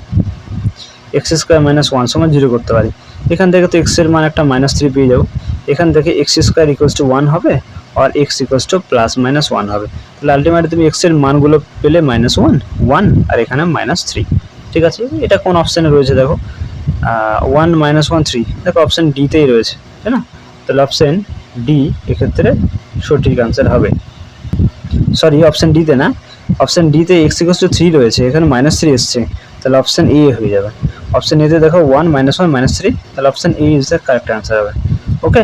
এক্স স্কোয়ার মাইনাস 1 সমান 0 করতে পারি। এখান থেকে তো এক্স এর মান একটা -3 পেয়ে যাবো। এখান থেকে এক্স স্কোয়ার ইকুয়ালস টু 1 হবে, আর x equals to plus minus 1 হবে। তাহলে আলটিমেটলি তুমি এক্স এর মানগুলো পেলে -1, 1 আর এখানে -3। ঠিক আছে, এটা কোন অপশানে রয়েছে দেখো, 1 -1 3, দেখো অপশান ডিতেই রয়েছে, তাই না। তাহলে অপশান ডি এক্ষেত্রে সঠিক আনসার হবে। সরি, অপশান ডিতে না, অপশান ডিতে এক্স ইকুয়ালস টু 3 রয়েছে, এখানে -3 এসছে, তাহলে অপশান এ হয়ে যাবে। অপশান এতে দেখো 1 -1 -3, তাহলে option A is the correct answer হবে। ওকে।